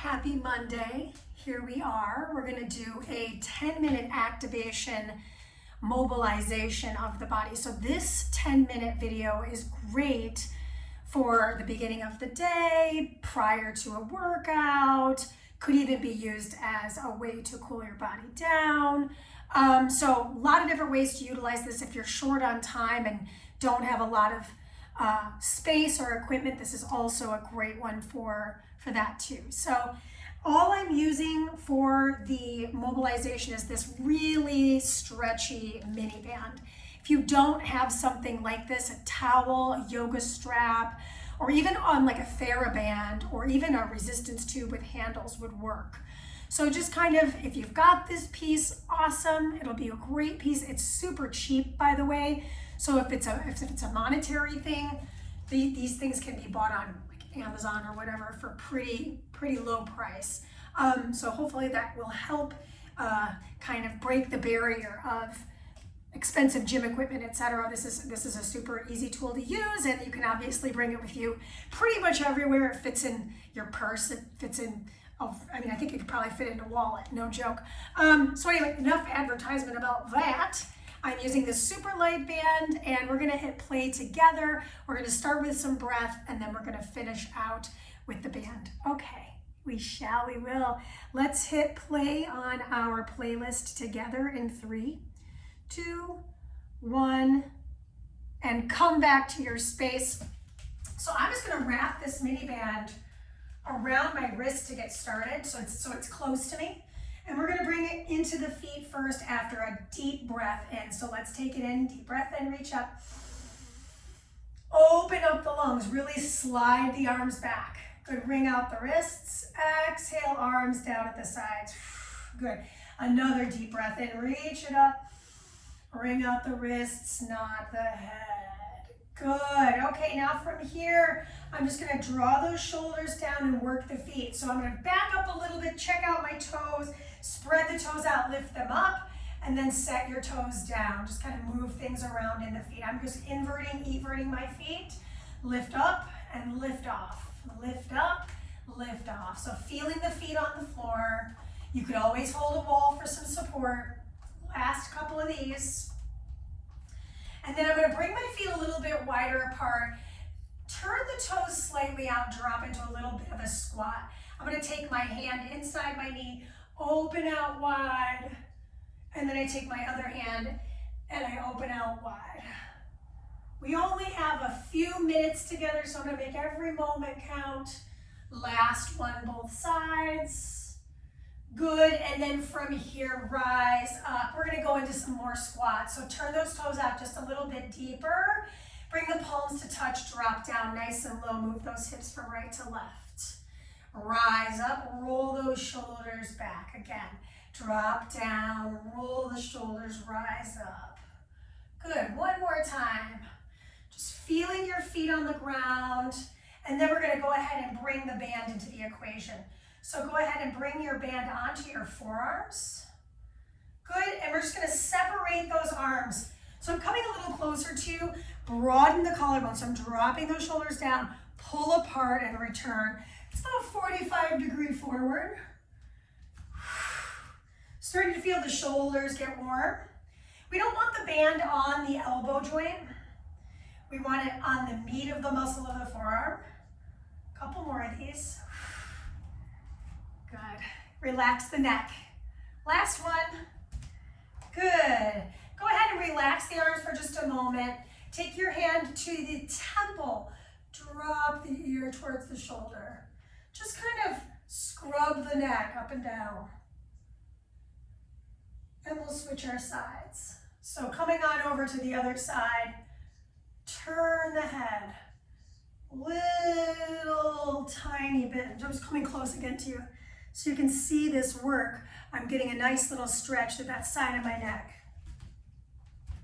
Happy Monday. Here we are. We're going to do a 10-minute activation mobilization of the body. So this 10-minute video is great for the beginning of the day, prior to a workout, could even be used as a way to cool your body down. So a lot of different ways to utilize this. If you're short on time and don't have a lot of space or equipment, this is also a great one for that too. So all I'm using for the mobilization is this really stretchy mini band. If you don't have something like this, a towel, a yoga strap, or even on like a theraband or even a resistance tube with handles would work. So just kind of, if you've got this piece, awesome. It'll be a great piece. It's super cheap, by the way. So if it's a monetary thing, these things can be bought on like Amazon or whatever for pretty low price. So hopefully that will help kind of break the barrier of expensive gym equipment, etc. This is a super easy tool to use, and you can obviously bring it with you pretty much everywhere. It fits in your purse. It fits in. I mean, I think it could probably fit in a wallet. No joke. So anyway, enough advertisement about that. I'm using this super light band, and we're gonna hit play together. We're gonna start with some breath, and then we're gonna finish out with the band. Okay, we will. Let's hit play on our playlist together in 3, 2, 1, and come back to your space. So I'm just gonna wrap this mini band around my wrist to get started, so it's close to me. And we're gonna bring it into the feet first after a deep breath in. So let's take it in, deep breath in, reach up. Open up the lungs, really slide the arms back. Good, wring out the wrists. Exhale, arms down at the sides. Good, another deep breath in, reach it up. Wring out the wrists, not the head. Good, okay, now from here, I'm just gonna draw those shoulders down and work the feet. So I'm gonna back up a little bit, check out my toes, spread the toes out, lift them up, and then set your toes down. Just kind of move things around in the feet. I'm just everting my feet. Lift up and lift off. Lift up, lift off. So feeling the feet on the floor. You could always hold a wall for some support. Last couple of these. And then I'm gonna bring my feet a little bit wider apart. Turn the toes slightly out, drop into a little bit of a squat. I'm gonna take my hand inside my knee, open out wide, and then I take my other hand and I open out wide. We only have a few minutes together, so I'm gonna make every moment count. Last one, both sides. Good, and then from here, rise up. We're gonna go into some more squats. So turn those toes out just a little bit deeper. Bring the palms to touch, drop down nice and low. Move those hips from right to left. Rise up, roll those shoulders back. Again, drop down, roll the shoulders, rise up. Good, one more time. Just feeling your feet on the ground. And then we're gonna go ahead and bring the band into the equation. So go ahead and bring your band onto your forearms. Good, and we're just gonna separate those arms. So I'm coming a little closer to you, broaden the collarbone. So I'm dropping those shoulders down, pull apart and return. It's about 45-degree forward. Starting to feel the shoulders get warm. We don't want the band on the elbow joint. We want it on the meat of the muscle of the forearm. A couple more of these. Good. Relax the neck. Last one. Good. Go ahead and relax the arms for just a moment. Take your hand to the temple. Drop the ear towards the shoulder. Just kind of scrub the neck up and down. And we'll switch our sides. So coming on over to the other side, turn the head. Little tiny bit. I'm just coming close again to you so you can see this work. I'm getting a nice little stretch to that side of my neck.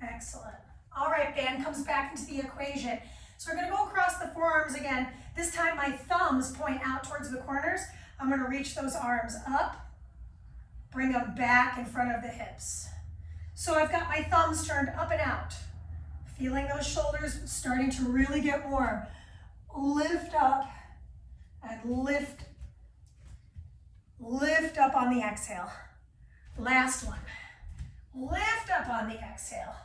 Excellent. All right, band comes back into the equation. So we're gonna go across the forearms again. This time my thumbs point out towards the corners. I'm gonna reach those arms up, bring them back in front of the hips. So I've got my thumbs turned up and out. Feeling those shoulders starting to really get warm. Lift up and lift Lift up on the exhale. Last one. Lift up on the exhale.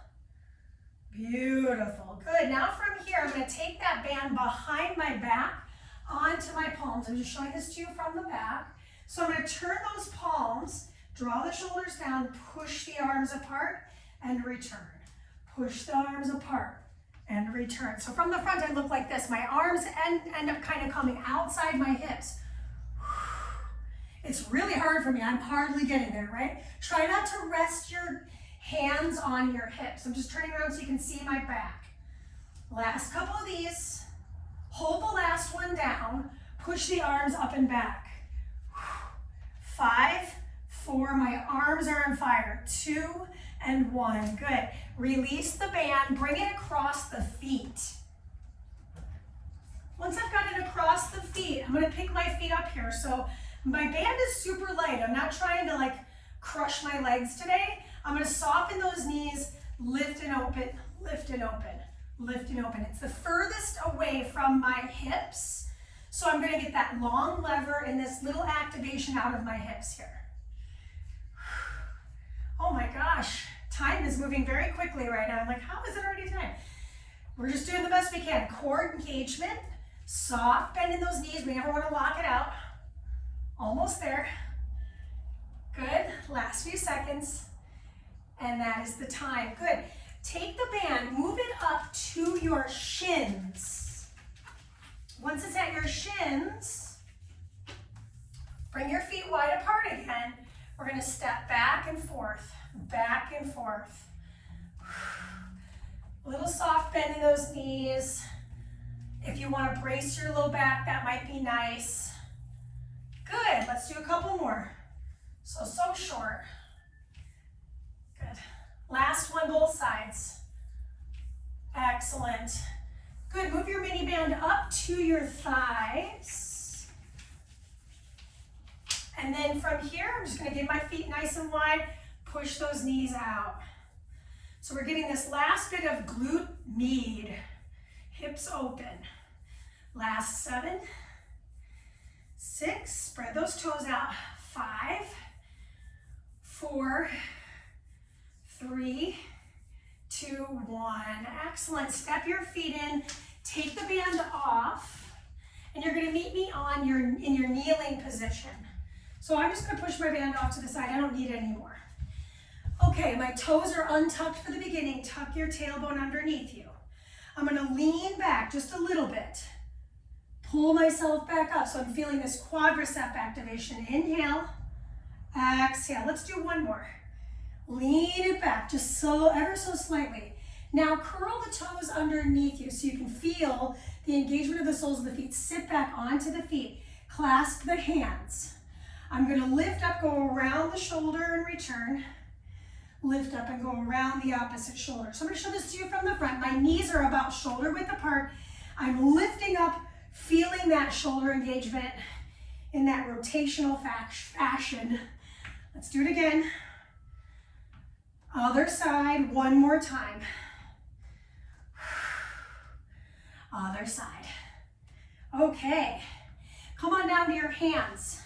Beautiful. Good. Now from here, I'm going to take that band behind my back onto my palms. I'm just showing this to you from the back. So I'm going to turn those palms, draw the shoulders down, push the arms apart, and return. Push the arms apart and return. So from the front, I look like this. My arms end up kind of coming outside my hips. It's really hard for me. I'm hardly getting there, right? Try not to rest your hands on your hips. I'm just turning around so you can see my back. Last couple of these. Hold the last one down. Push the arms up and back. 5, 4, my arms are on fire. 2 and 1, good. Release the band, bring it across the feet. Once I've got it across the feet, I'm gonna pick my feet up here. So my band is super light. I'm not trying to like crush my legs today. I'm gonna soften those knees, lift and open, lift and open, lift and open. It's the furthest away from my hips. So I'm gonna get that long lever and this little activation out of my hips here. Oh my gosh, time is moving very quickly right now. I'm like, how is it already time? We're just doing the best we can. Core engagement, soft bend in those knees. We never want to lock it out. Almost there. Good, last few seconds. And that is the time, good. Take the band, move it up to your shins. Once it's at your shins, bring your feet wide apart again. We're gonna step back and forth, back and forth. A little soft bend in those knees. If you wanna brace your low back, that might be nice. Good, let's do a couple more. So short. Good. Last one, both sides. Excellent. Good, move your mini band up to your thighs. And then from here, I'm just gonna get my feet nice and wide, push those knees out. So we're getting this last bit of glute med, hips open. Last 7, 6, spread those toes out. 5, 4, 3, 2, 1. Excellent. Step your feet in, take the band off, and you're gonna meet me in your kneeling position. So I'm just gonna push my band off to the side. I don't need it anymore. Okay, my toes are untucked for the beginning. Tuck your tailbone underneath you. I'm gonna lean back just a little bit. Pull myself back up so I'm feeling this quadricep activation. Inhale, exhale. Let's do one more. Lean it back just so ever so slightly. Now curl the toes underneath you so you can feel the engagement of the soles of the feet. Sit back onto the feet. Clasp the hands. I'm gonna lift up, go around the shoulder and return. Lift up and go around the opposite shoulder. So I'm gonna show this to you from the front. My knees are about shoulder width apart. I'm lifting up, feeling that shoulder engagement in that rotational fashion. Let's do it again. Other side, one more time. Other side. Okay, come on down to your hands.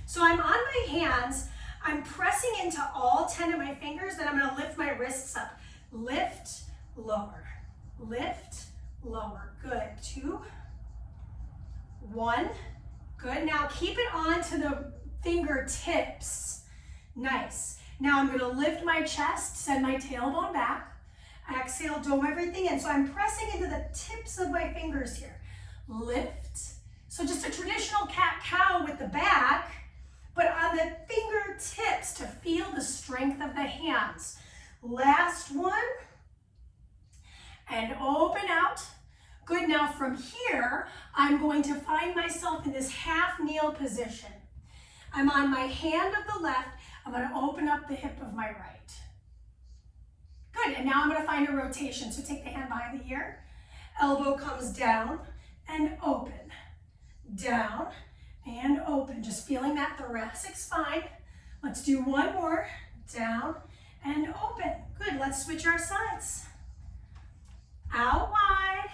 So I'm on my hands, I'm pressing into all 10 of my fingers, then I'm gonna lift my wrists up. Lift, lower, good. 2, 1, good. Now keep it onto the fingertips, nice. Now I'm gonna lift my chest, send my tailbone back, exhale, dome everything in. So I'm pressing into the tips of my fingers here. Lift, so just a traditional cat-cow with the back, but on the fingertips to feel the strength of the hands. Last one, and open out. Good, now from here, I'm going to find myself in this half kneel position. I'm on my hand of the left, I'm gonna open up the hip of my right. Good, and now I'm gonna find a rotation. So take the hand behind the ear, elbow comes down and open, down and open. Just feeling that thoracic spine. Let's do one more, down and open. Good, let's switch our sides. Out wide,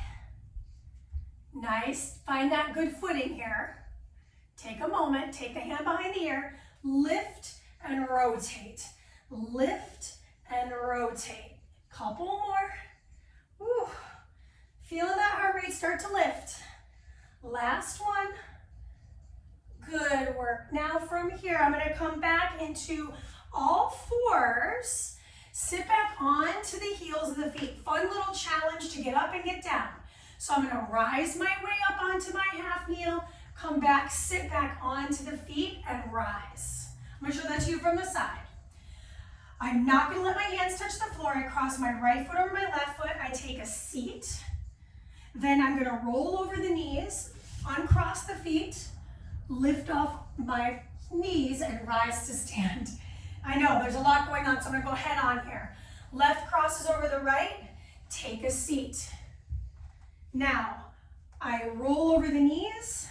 nice, find that good footing here. take a moment, take the hand behind the ear, lift and rotate. Lift and rotate. Couple more. Woo. Feeling that heart rate start to lift. Last one. Good work. Now from here, I'm going to come back into all fours. Sit back onto the heels of the feet. Fun little challenge to get up and get down. So I'm going to rise my way up onto my half kneel, come back, sit back onto the feet and rise. I'm going to show that to you from the side. I'm not going to let my hands touch the floor. I cross my right foot over my left foot. I take a seat. Then I'm going to roll over the knees, uncross the feet, lift off my knees and rise to stand. I know there's a lot going on, so I'm going to go head on here. Left crosses over the right, take a seat. Now, I roll over the knees,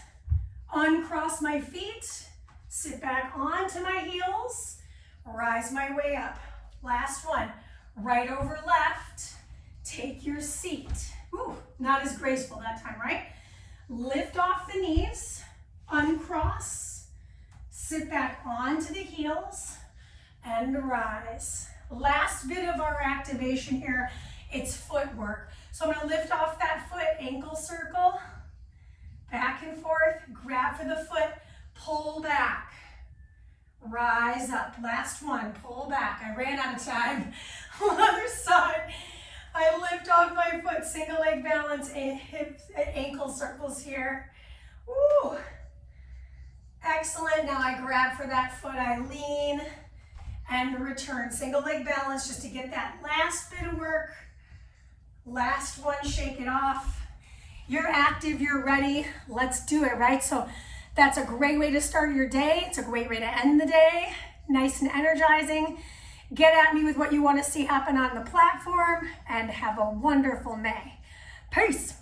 uncross my feet, sit back onto my heels, rise my way up. Last one, right over left, take your seat. Ooh, not as graceful that time, right? Lift off the knees, uncross, sit back onto the heels, and rise. Last bit of our activation here, it's footwork. So I'm going to lift off that foot, ankle circle, back and forth, grab for the foot, pull back, rise up. Last one, pull back. I ran out of time. Other side, I lift off my foot, single leg balance, ankle circles here. Woo. Excellent. Now I grab for that foot, I lean and return. Single leg balance just to get that last bit of work. Last one, shake it off. You're active, you're ready. Let's do it, right? So that's a great way to start your day. It's a great way to end the day. Nice and energizing. Get at me with what you want to see happen on the platform and have a wonderful May. Peace.